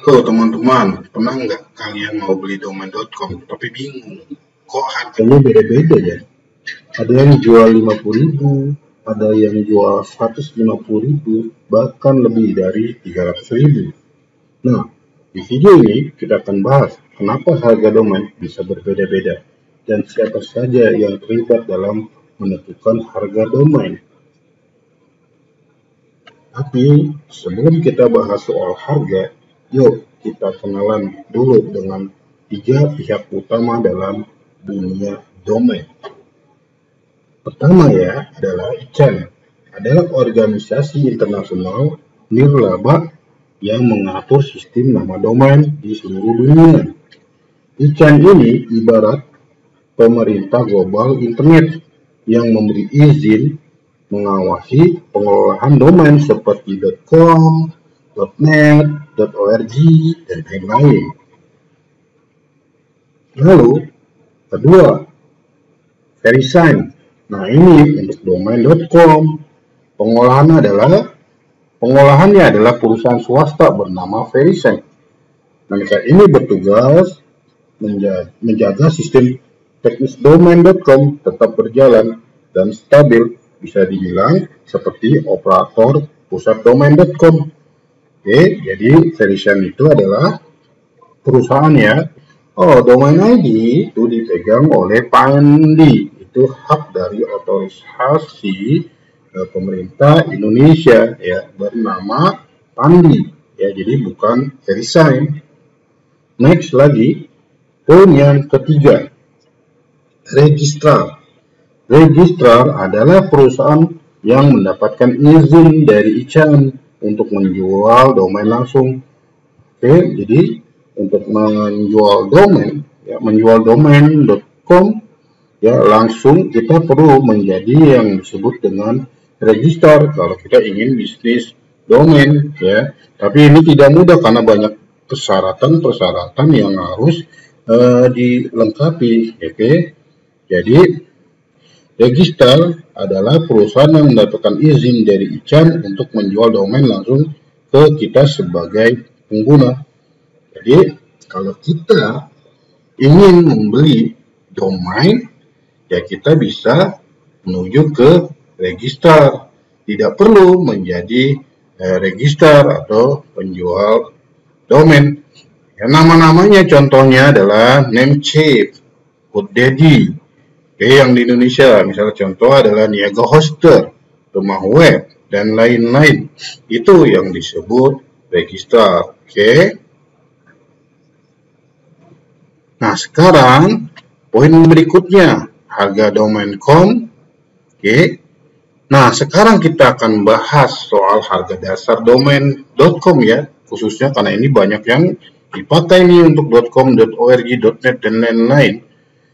Tuh teman-teman, pernah nggak kalian mau beli domain.com tapi bingung, kok harganya beda-beda ya? Ada yang jual 50.000, ada yang jual 150.000, bahkan lebih dari 300.000. Nah, di video ini kita akan bahas kenapa harga domain bisa berbeda-beda dan siapa saja yang terlibat dalam menentukan harga domain. Tapi sebelum kita bahas soal harga, yuk kita kenalan dulu dengan 3 pihak utama dalam dunia domain. Pertama ya adalah ICANN, adalah organisasi internasional nirlaba yang mengatur sistem nama domain di seluruh dunia. ICANN ini ibarat pemerintah global internet yang memberi izin mengawasi pengelolaan domain seperti .com, .net, .org, dan lain-lain. Lalu, kedua, VeriSign. Nah, ini untuk domain.com. Pengolahannya adalah perusahaan swasta bernama VeriSign. Mereka ini bertugas menjaga sistem teknis domain.com tetap berjalan dan stabil, bisa dibilang seperti operator pusat domain.com. Oke, jadi VeriSign itu adalah perusahaannya. Domain ID itu dipegang oleh Pandi, itu hak dari otorisasi pemerintah Indonesia ya, bernama Pandi ya, jadi bukan VeriSign. Next lagi, poin yang ketiga, registrar. Registrar adalah perusahaan yang mendapatkan izin dari ICANN untuk menjual domain langsung. Oke, jadi untuk menjual domain, ya, menjual domain.com, ya langsung kita perlu menjadi yang disebut dengan registrar kalau kita ingin bisnis domain, ya. Tapi ini tidak mudah karena banyak persyaratan yang harus dilengkapi. Oke, jadi registrar adalah perusahaan yang mendapatkan izin dari ICANN untuk menjual domain langsung ke kita sebagai pengguna. Jadi kalau kita ingin membeli domain, ya kita bisa menuju ke registrar. Tidak perlu menjadi registrar atau penjual domain. Ya, nama-namanya contohnya adalah Namecheap, GoDaddy. Oke, yang di Indonesia misalnya contoh adalah Niaga Hoster, Rumah Web, dan lain-lain. Itu yang disebut registrar. Oke. Nah, sekarang poin berikutnya, harga domain.com. Oke. Nah, sekarang kita akan bahas soal harga dasar domain.com ya, khususnya karena ini banyak yang dipakai nih untuk .com, .org, .net, dan lain-lain.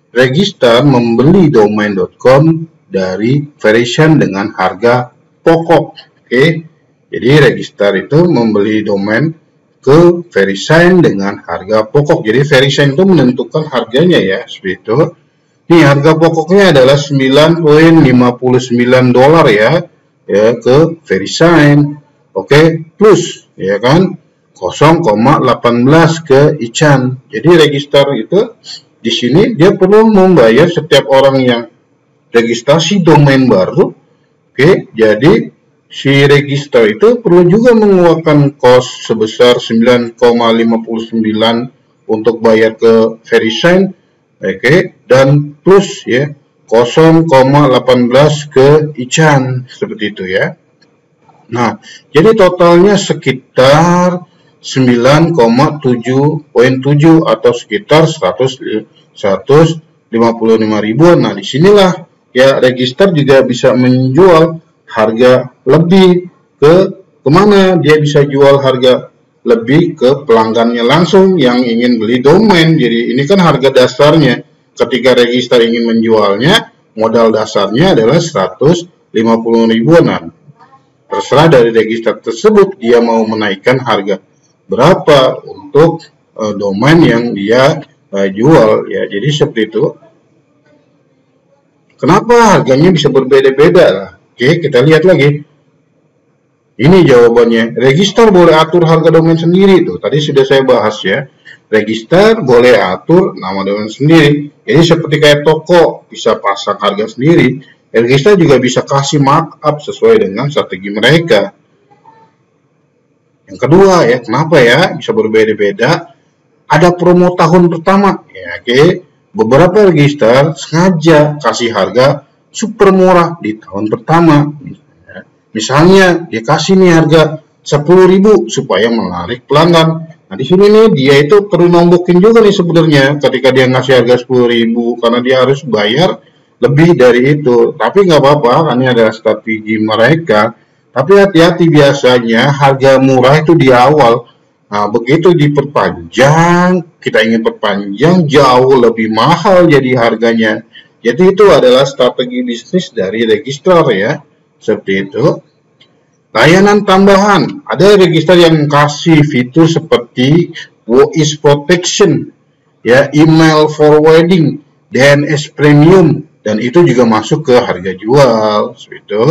Registrar membeli domain.com dari VeriSign dengan harga pokok. Oke. Jadi registrar itu membeli domain ke VeriSign dengan harga pokok. Jadi VeriSign itu menentukan harganya ya, seperti itu. Nih harga pokoknya adalah $9.59 ya ke VeriSign. Oke, plus ya kan 0,18 ke ICANN. Jadi registrar itu di sini dia perlu membayar setiap orang yang registrasi domain baru. Oke, jadi si registrar itu perlu juga mengeluarkan kos sebesar 9,59 untuk bayar ke VeriSign. Oke, dan plus ya 0,18 ke ICANN, seperti itu ya. Nah, jadi totalnya sekitar 9,7.7 atau sekitar 155 ribuan. Nah, disinilah ya registrar juga bisa menjual harga lebih ke kemana? Dia bisa jual harga lebih ke pelanggannya langsung yang ingin beli domain. Jadi ini kan harga dasarnya. Ketika registrar ingin menjualnya, modal dasarnya adalah 150 ribuan. Terserah dari registrar tersebut dia mau menaikkan harga berapa untuk domain yang dia jual ya. Jadi seperti itu. Kenapa harganya bisa berbeda-beda? Oke, kita lihat lagi. Ini jawabannya. Register boleh atur harga domain sendiri tuh. Tadi sudah saya bahas ya. Register boleh atur nama domain sendiri. Jadi seperti kayak toko bisa pasang harga sendiri. Register juga bisa kasih markup sesuai dengan strategi mereka. Yang kedua ya, kenapa ya bisa berbeda-beda? Ada promo tahun pertama. Ya, oke. Beberapa register sengaja kasih harga super murah di tahun pertama. Misalnya dia kasih nih harga 10.000 supaya menarik pelanggan. Nah di sini nih dia itu perlu nombokin juga nih sebenarnya ketika dia ngasih harga 10.000 karena dia harus bayar lebih dari itu. Tapi nggak apa-apa, ini adalah strategi mereka. Tapi hati-hati, biasanya harga murah itu di awal. Nah begitu diperpanjang, kita ingin perpanjang jauh lebih mahal jadi harganya. Jadi itu adalah strategi bisnis dari register ya. Seperti itu. Layanan tambahan, ada register yang kasih fitur seperti voice protection, ya, email forwarding, DNS premium, dan itu juga masuk ke harga jual. Seperti itu.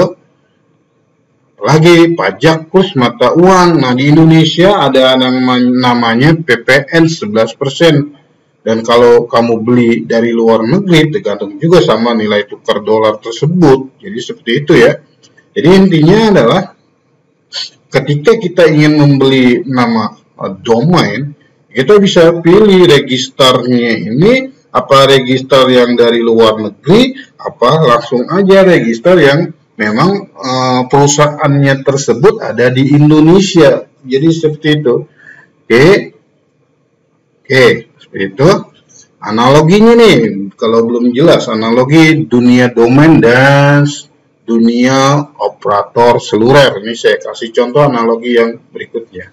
Lagi pajak plus mata uang. Nah di Indonesia ada namanya PPN 11%. Dan kalau kamu beli dari luar negeri tergantung juga sama nilai tukar dolar tersebut. Jadi seperti itu ya. Jadi intinya adalah ketika kita ingin membeli nama domain, kita bisa pilih registernya ini apa register yang dari luar negeri, apa langsung aja register yang memang perusahaannya tersebut ada di Indonesia. Jadi seperti itu. Oke, seperti itu. Analoginya nih, kalau belum jelas, analogi dunia domain dan dunia operator seluler. Ini saya kasih contoh analogi yang berikutnya.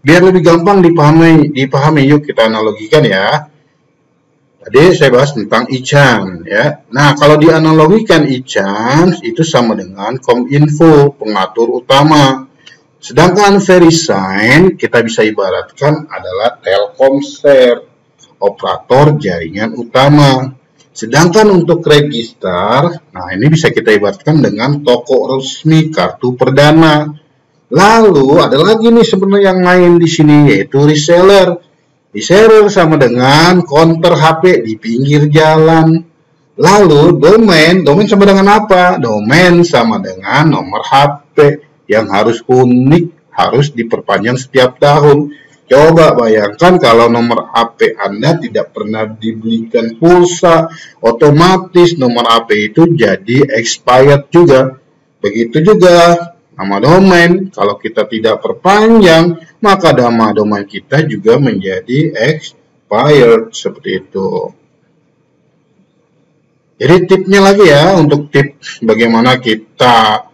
Biar lebih gampang dipahami, yuk kita analogikan ya. Tadi saya bahas tentang e-chan ya. Nah, kalau dianalogikan e-chan itu sama dengan Kominfo, pengatur utama. Sedangkan VeriSign kita bisa ibaratkan adalah Telkomsel, operator jaringan utama. Sedangkan untuk register, nah ini bisa kita ibaratkan dengan toko resmi kartu perdana. Lalu ada lagi nih sebenarnya yang main di sini yaitu reseller. Reseller sama dengan counter HP di pinggir jalan. Lalu domain sama dengan apa? Domain sama dengan nomor HP yang harus unik, harus diperpanjang setiap tahun. Coba bayangkan kalau nomor HP Anda tidak pernah dibelikan pulsa, otomatis nomor HP itu jadi expired juga. Begitu juga nama domain, kalau kita tidak perpanjang, maka nama domain kita juga menjadi expired, seperti itu. Jadi tipnya lagi ya, untuk tips bagaimana kita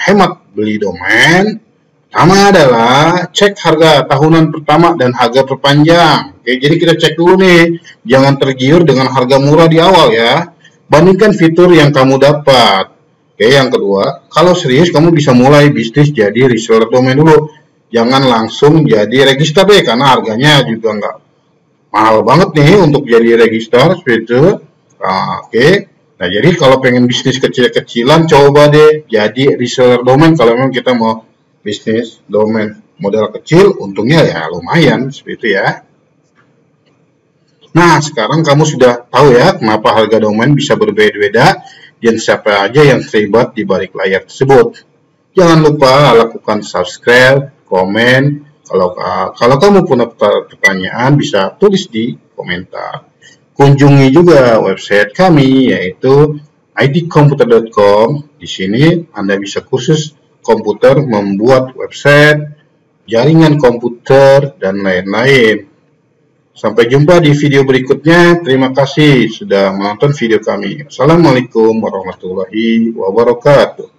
hemat beli domain. Pertama adalah cek harga tahunan pertama dan harga perpanjang. Oke, jadi kita cek dulu nih, jangan tergiur dengan harga murah di awal ya. Bandingkan fitur yang kamu dapat. Oke, yang kedua, kalau serius kamu bisa mulai bisnis jadi reseller domain dulu. Jangan langsung jadi register deh, karena harganya juga nggak mahal banget nih untuk jadi register seperti itu. Nah, oke. Nah, jadi kalau pengen bisnis kecil-kecilan, coba deh jadi reseller domain kalau memang kita mau bisnis domain modal kecil, untungnya ya lumayan, seperti itu ya. Nah, sekarang kamu sudah tahu ya kenapa harga domain bisa berbeda-beda dan siapa aja yang terlibat di balik layar tersebut. Jangan lupa lakukan subscribe, komen. Kalau kamu punya pertanyaan bisa tulis di komentar. Kunjungi juga website kami yaitu idcomputer.com. Di sini Anda bisa kursus komputer, membuat website, jaringan komputer, dan lain-lain. Sampai jumpa di video berikutnya. Terima kasih sudah menonton video kami. Assalamualaikum warahmatullahi wabarakatuh.